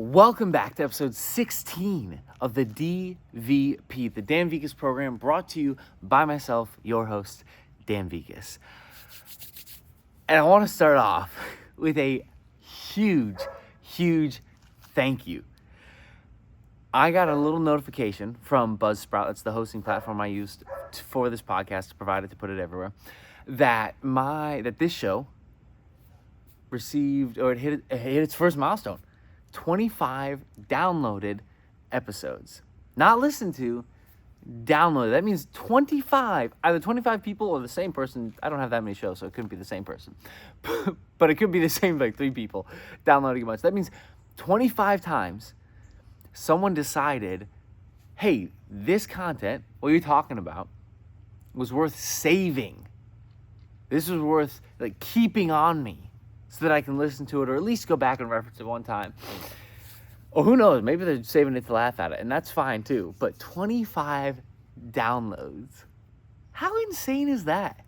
Welcome back to episode 16 of the DVP, the Dan Vikas program, brought to you by myself, your host, Dan Vikas. And I want to start off with a huge thank you. I got a little notification from Buzzsprout, that's the hosting platform I used for this podcast to provide it, to put it everywhere, that this show received, or it hit its first milestone. 25 downloaded episodes. Not listened to, downloaded. That means 25, either 25 people or the same person. I don't have that many shows, so it couldn't be the same person. But it could be the same, like 3 people downloading a bunch. That means 25 times someone decided, hey, this content, what you're talking about, was worth saving. This was worth keeping on me, so that I can listen to it, or at least go back and reference it one time. Or who knows, maybe they're saving it to laugh at it, and that's fine too. But 25 downloads. How insane is that?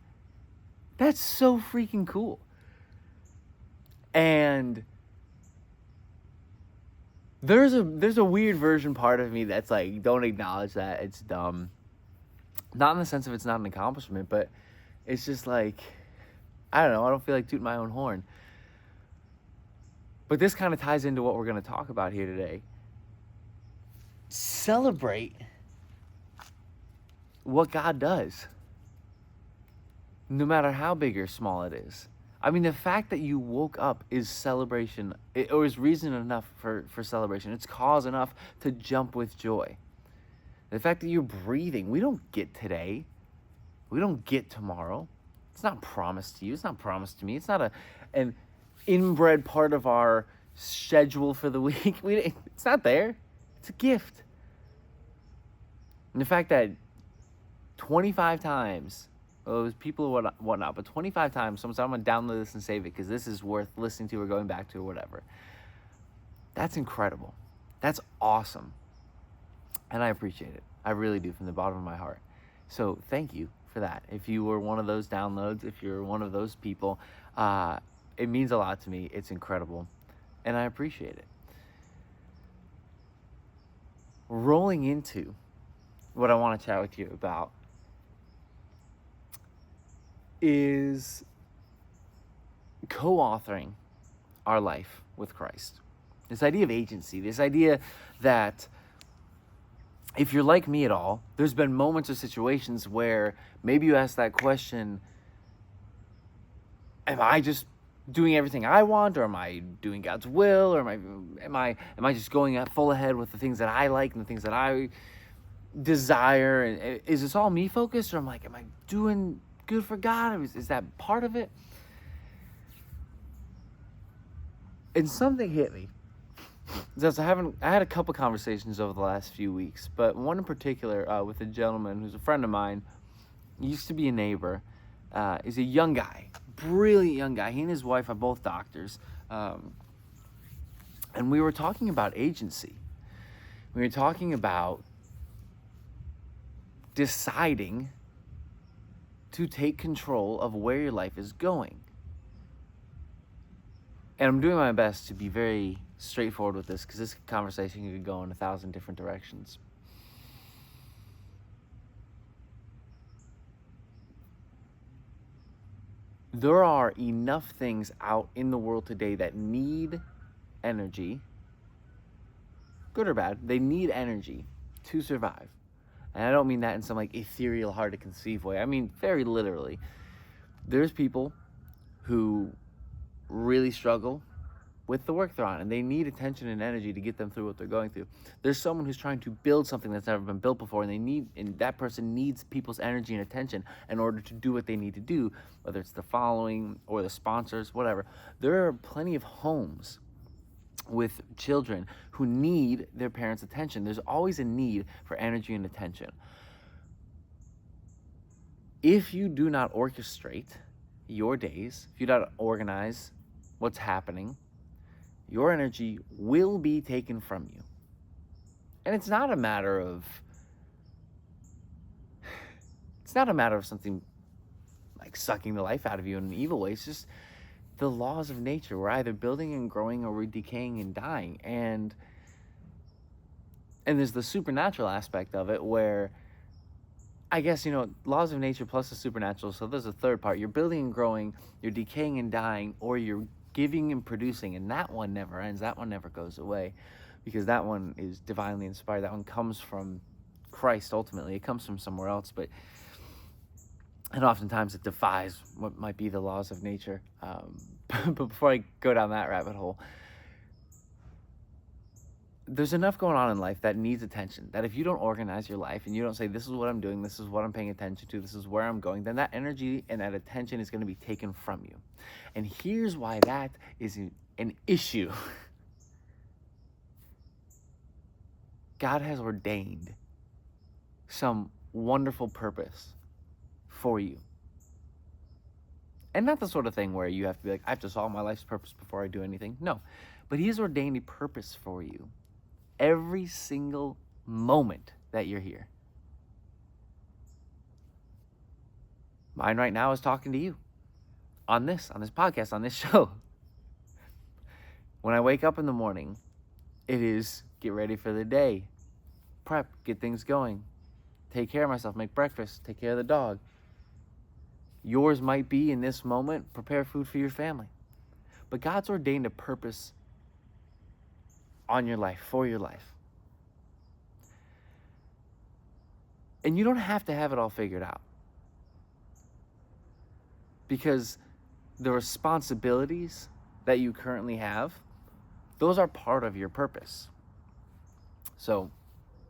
That's so freaking cool. And there's a weird version part of me that's like, don't acknowledge that. It's dumb. Not in the sense of it's not an accomplishment, but it's just like, I don't know, I don't feel like tooting my own horn. But this kind of ties into what we're going to talk about here today. Celebrate what God does, no matter how big or small it is. I mean, the fact that you woke up is celebration, or is reason enough for celebration. It's cause enough to jump with joy. The fact that you're breathing, we don't get today. We don't get tomorrow. It's not promised to you. It's not promised to me. It's not an inbred part of our schedule for the week. It's not there. It's a gift. And the fact that 25 times, well, it was people or whatnot, but 25 times someone said, I'm going to download this and save it because this is worth listening to or going back to or whatever. That's incredible. That's awesome. And I appreciate it. I really do, from the bottom of my heart. So thank you for that. If you were one of those downloads, if you're one of those people, it means a lot to me. It's incredible, and I appreciate it. Rolling into what I want to chat with you about is co-authoring our life with Christ. This idea of agency, this idea that if you're like me at all, there's been moments or situations where maybe you ask that question, am I just doing everything I want, or am I doing God's will, or am I just going at full ahead with the things that I like and the things that I desire? And is this all me focused, or am I doing good for God? Is that part of it? And something hit me. I had a couple conversations over the last few weeks, but one in particular with a gentleman who's a friend of mine. He used to be a neighbor. He's a young guy, brilliant young guy. He and his wife are both doctors. And we were talking about agency. We were talking about deciding to take control of where your life is going. And I'm doing my best to be very straightforward with this, because this conversation could go in 1,000 different directions. There are enough things out in the world today that need energy, good or bad. They need energy to survive. And I don't mean that in some ethereal, hard to conceive way. I mean very literally. There's people who really struggle with the work they're on, and they need attention and energy to get them through what they're going through. There's someone who's trying to build something that's never been built before, and that person needs people's energy and attention in order to do what they need to do, whether it's the following or the sponsors, whatever. There are plenty of homes with children who need their parents' attention. There's always a need for energy and attention. If you do not orchestrate your days, if you do not organize what's happening, your energy will be taken from you. And it's not a matter of something like sucking the life out of you in an evil way. It's just the laws of nature. We're either building and growing or we're decaying and dying. And there's the supernatural aspect of it where, I guess, laws of nature plus the supernatural. So there's a third part. You're building and growing, you're decaying and dying, or you're giving and producing. And that one never ends. That one never goes away, because that one is divinely inspired. That one comes from Christ ultimately. It comes from somewhere else, and oftentimes it defies what might be the laws of nature. But before I go down that rabbit hole, there's enough going on in life that needs attention, that if you don't organize your life and you don't say, this is what I'm doing, this is what I'm paying attention to, this is where I'm going, then that energy and that attention is going to be taken from you. And here's why that is an issue. God has ordained some wonderful purpose for you. And not the sort of thing where you have to be like, I have to solve my life's purpose before I do anything. No, but he has ordained a purpose for you every single moment that you're here. Mine right now is talking to you on this podcast, on this show. When I wake up in the morning, it is get ready for the day, prep, get things going, take care of myself, make breakfast, take care of the dog. Yours might be, in this moment, prepare food for your family. But God's ordained a purpose on your life, for your life. And you don't have to have it all figured out, because the responsibilities that you currently have, those are part of your purpose. So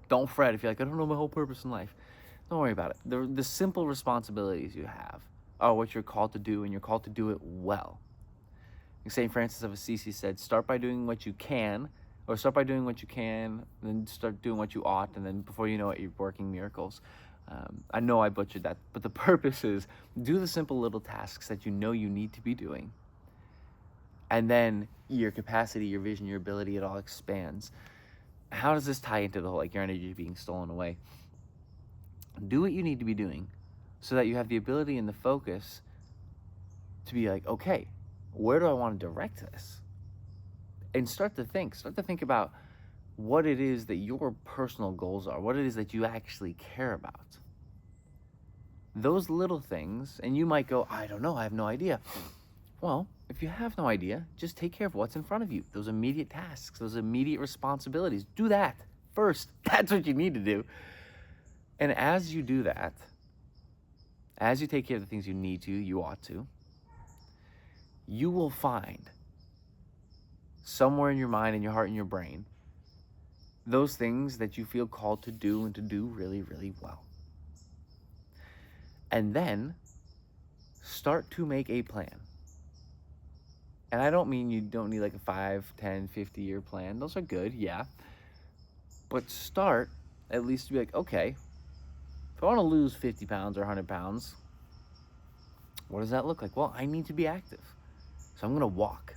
don't fret if you're like, I don't know my whole purpose in life. Don't worry about it. The simple responsibilities you have are what you're called to do, and you're called to do it well. St. Francis of Assisi said, start by doing what you can, and then start doing what you ought, and then before you know it, you're working miracles. I know I butchered that, but the purpose is do the simple little tasks that you know you need to be doing, and then your capacity, your vision, your ability, it all expands. How does this tie into the whole, your energy being stolen away? Do what you need to be doing so that you have the ability and the focus to be like, okay, where do I want to direct this? And start to think about what it is that your personal goals are, what it is that you actually care about. Those little things, and you might go, I don't know, I have no idea. Well, if you have no idea, just take care of what's in front of you. Those immediate tasks, those immediate responsibilities. Do that first. That's what you need to do. And as you do that, as you take care of the things you need to, you ought to, you will find somewhere in your mind, in your heart, in your brain, those things that you feel called to do, and to do really, really well. And then start to make a plan. And I don't mean you don't need like a 5, 10, 50-year plan. Those are good, yeah. But start at least to be like, okay, if I want to lose 50 pounds or 100 pounds, what does that look like? Well, I need to be active. So I'm going to walk.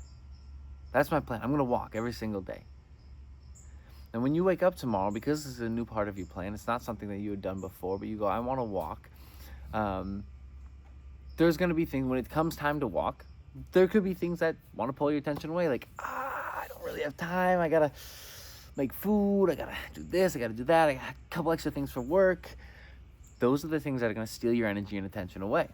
That's my plan. I'm going to walk every single day. And when you wake up tomorrow, because this is a new part of your plan, it's not something that you had done before, but you go, I want to walk. There's going to be things, when it comes time to walk, there could be things that want to pull your attention away. Like, I don't really have time. I got to make food. I got to do this. I got to do that. I got a couple extra things for work. Those are the things that are going to steal your energy and attention away.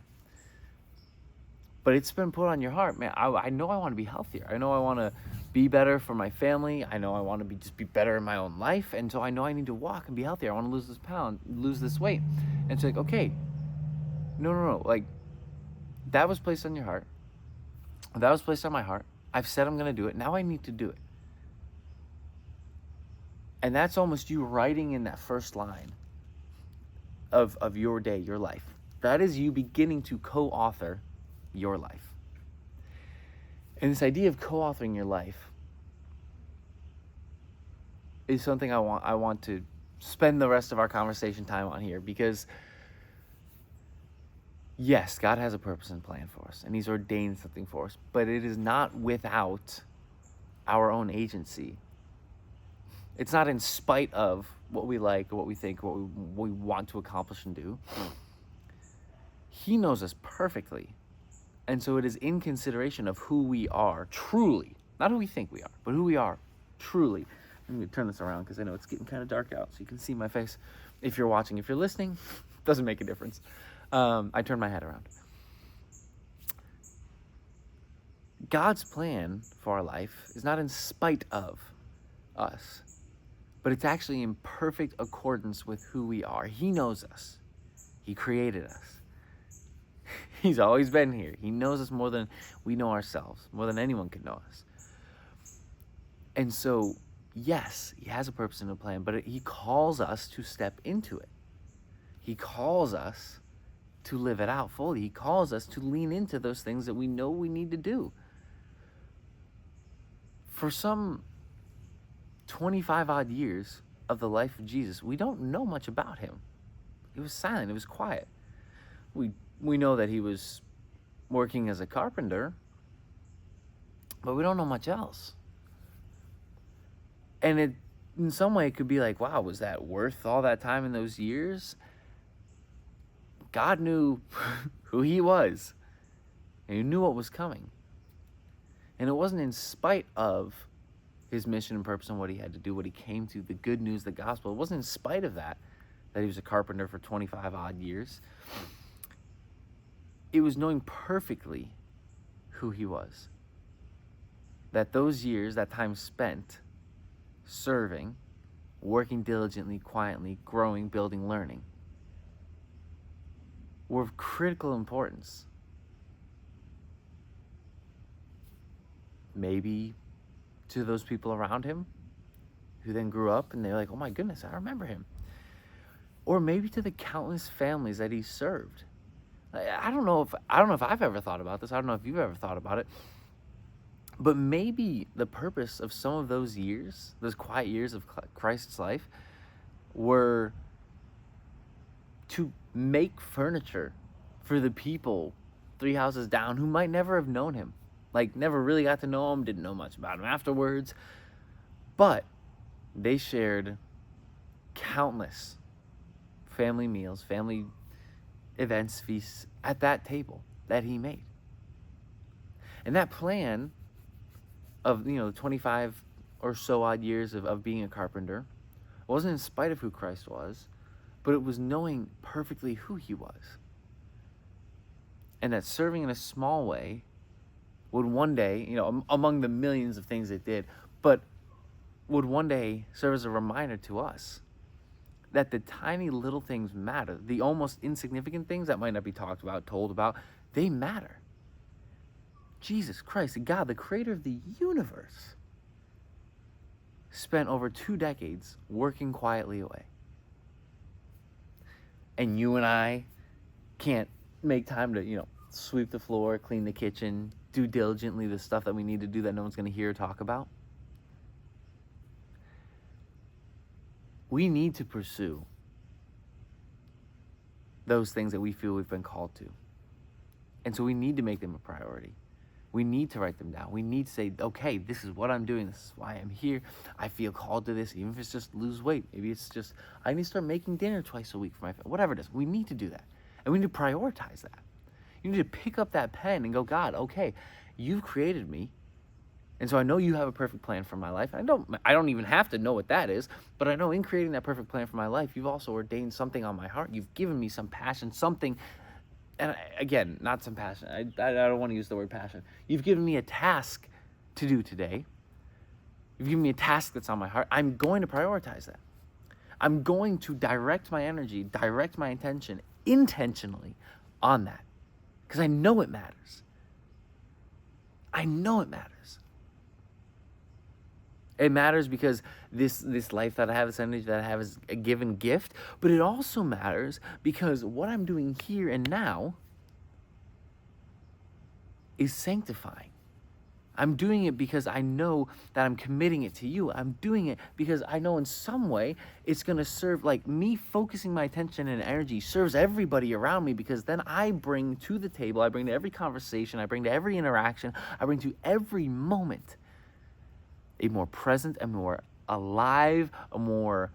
But it's been put on your heart, man. I know I want to be healthier. I know I want to be better for my family. I know I want to just be better in my own life. And so I know I need to walk and be healthier. I want to lose this weight. And it's like, okay, no. Like, that was placed on your heart. That was placed on my heart. I've said I'm going to do it. Now I need to do it. And that's almost you writing in that first line of your day, your life. That is you beginning to co-author your life. And this idea of co-authoring your life is something I want to spend the rest of our conversation time on here, because yes, God has a purpose and plan for us, and he's ordained something for us, but it is not without our own agency. It's not in spite of what we like, or what we think, what we want to accomplish and do. He knows us perfectly. And so it is in consideration of who we are truly, not who we think we are, but who we are truly. I'm going to turn this around because I know it's getting kind of dark out, so you can see my face. If you're watching, if you're listening, doesn't make a difference. I turn my head around. God's plan for our life is not in spite of us, but it's actually in perfect accordance with who we are. He knows us. He created us. He's always been here. He knows us more than we know ourselves, more than anyone can know us. And so, yes, he has a purpose and a plan, but he calls us to step into it. He calls us to live it out fully. He calls us to lean into those things that we know we need to do. For some 25 odd years of the life of Jesus, we don't know much about him. It was silent. It was quiet. We know that he was working as a carpenter, but we don't know much else. And it, in some way, it could be like, wow, was that worth all that time in those years? God knew who he was, and he knew what was coming. And it wasn't in spite of his mission and purpose and what he had to do, what he came to, the good news, the gospel. It wasn't in spite of that he was a carpenter for 25 odd years. It was knowing perfectly who he was. That those years, that time spent serving, working diligently, quietly, growing, building, learning, were of critical importance. Maybe to those people around him who then grew up and they're like, oh my goodness, I remember him. Or maybe to the countless families that he served. I don't know if I've ever thought about this. I don't know if you've ever thought about it. But maybe the purpose of some of those years, those quiet years of Christ's life, were to make furniture for the people 3 houses down who might never have known him. Like, never really got to know him, didn't know much about him afterwards. But they shared countless family meals, family events, feasts at that table that he made. And that plan of, 25 or so odd years of being a carpenter wasn't in spite of who Christ was, but it was knowing perfectly who he was. And that serving in a small way would one day, among the millions of things it did, but would one day serve as a reminder to us that the tiny little things matter. The almost insignificant things that might not be talked about, told about, they matter. Jesus Christ, God, the creator of the universe, spent over 2 decades working quietly away. And you and I can't make time to, sweep the floor, clean the kitchen, do diligently the stuff that we need to do that no one's going to hear or talk about. We need to pursue those things that we feel we've been called to. And so we need to make them a priority. We need to write them down. We need to say, okay, this is what I'm doing. This is why I'm here. I feel called to this, even if it's just lose weight. Maybe it's just, I need to start making dinner twice a week for my family. Whatever it is, we need to do that. And we need to prioritize that. You need to pick up that pen and go, God, okay, you've created me. And so I know you have a perfect plan for my life. I don't even have to know what that is, but I know in creating that perfect plan for my life, you've also ordained something on my heart. You've given me some passion, something, and again, not some passion. I don't want to use the word passion. You've given me a task to do today. You've given me a task that's on my heart. I'm going to prioritize that. I'm going to direct my energy, direct my attention intentionally on that, because I know it matters. I know it matters. It matters because this life that I have, this energy that I have is a given gift, but it also matters because what I'm doing here and now is sanctifying. I'm doing it because I know that I'm committing it to you. I'm doing it because I know in some way it's going to serve, like me focusing my attention and energy serves everybody around me, because then I bring to the table, I bring to every conversation, I bring to every interaction, I bring to every moment a more present, a more alive, a more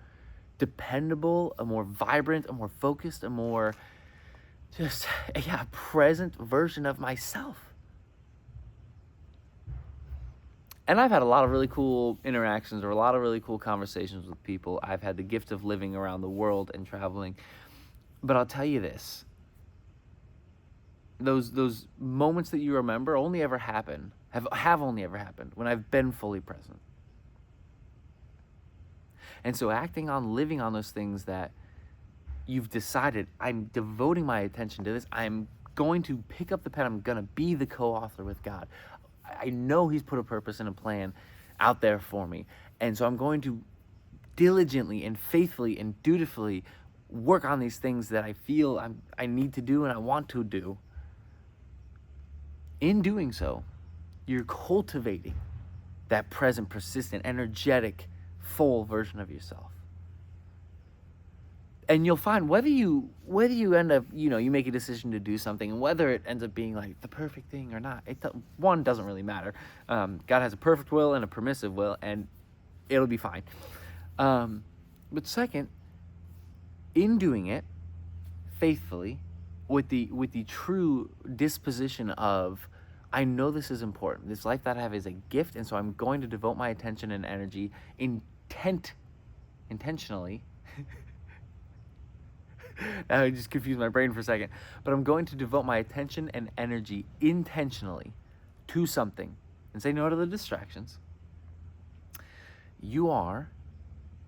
dependable, a more vibrant, a more focused, a more just, yeah, a present version of myself. And I've had a lot of really cool interactions or a lot of really cool conversations with people. I've had the gift of living around the world and traveling. But I'll tell you this, those moments that you remember only ever happen, have only ever happened when I've been fully present. And so acting on, living on those things that you've decided, I'm devoting my attention to this, I'm going to pick up the pen, I'm going to be the co-author with God. I know he's put a purpose and a plan out there for me. And so I'm going to diligently and faithfully and dutifully work on these things that I feel I need to do and I want to do. In doing so, you're cultivating that present, persistent, energetic, full version of yourself. And you'll find whether you end up, you make a decision to do something, and whether it ends up being like the perfect thing or not, one, doesn't really matter. God has a perfect will and a permissive will, and it'll be fine. But second, in doing it faithfully, with the true disposition of, I know this is important. This life that I have is a gift, and so I'm going to devote my attention and energy intentionally. I just confused my brain for a second. But I'm going to devote my attention and energy intentionally to something and say no to the distractions. You are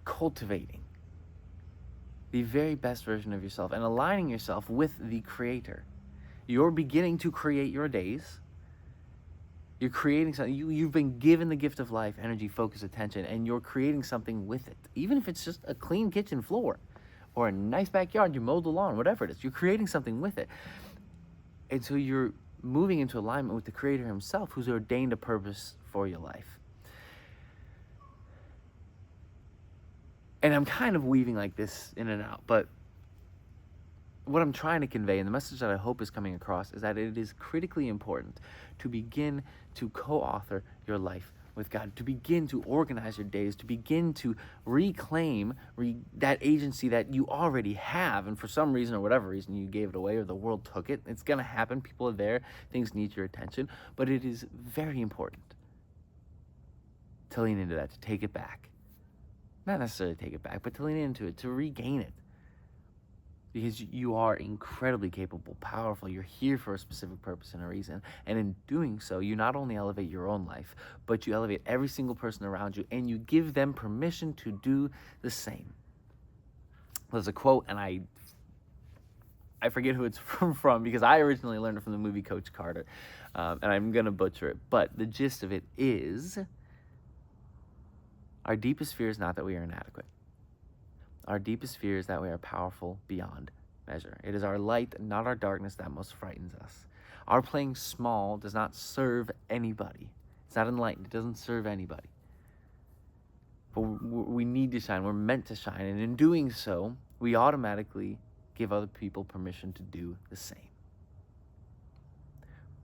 cultivating the very best version of yourself and aligning yourself with the Creator. You're beginning to create your days. You're creating something. You've been given the gift of life, energy, focus, attention, and you're creating something with it. Even if it's just a clean kitchen floor or a nice backyard, you mowed the lawn, whatever it is, you're creating something with it. And so you're moving into alignment with the Creator himself, who's ordained a purpose for your life. And I'm kind of weaving like this in and out, but what I'm trying to convey, and the message that I hope is coming across, is that it is critically important to begin to co-author your life with God, to begin to organize your days, to begin to reclaim that agency that you already have, and for some reason or whatever reason you gave it away or the world took it. It's going to happen. People are there. Things need your attention. But it is very important to lean into that, to take it back. Not necessarily take it back, but to lean into it, to regain it. Because you are incredibly capable, powerful. You're here for a specific purpose and a reason. And in doing so, you not only elevate your own life, but you elevate every single person around you, and you give them permission to do the same. There's a quote, and I forget who it's from because I originally learned it from the movie Coach Carter, and I'm going to butcher it. But the gist of it is, our deepest fear is not that we are inadequate. Our deepest fear is that we are powerful beyond measure. It is our light, not our darkness, that most frightens us. Our playing small does not serve anybody. It's not enlightened. It doesn't serve anybody. But we need to shine. We're meant to shine. And in doing so, we automatically give other people permission to do the same.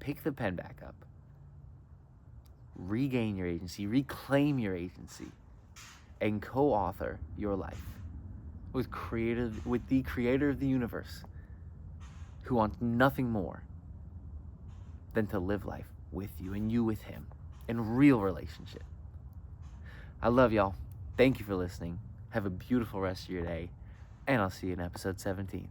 Pick the pen back up. Regain your agency. Reclaim your agency. And co-author your life with the Creator of the universe, who wants nothing more than to live life with you and you with him in real relationship. I love y'all. Thank you for listening. Have a beautiful rest of your day, and I'll see you in episode 17.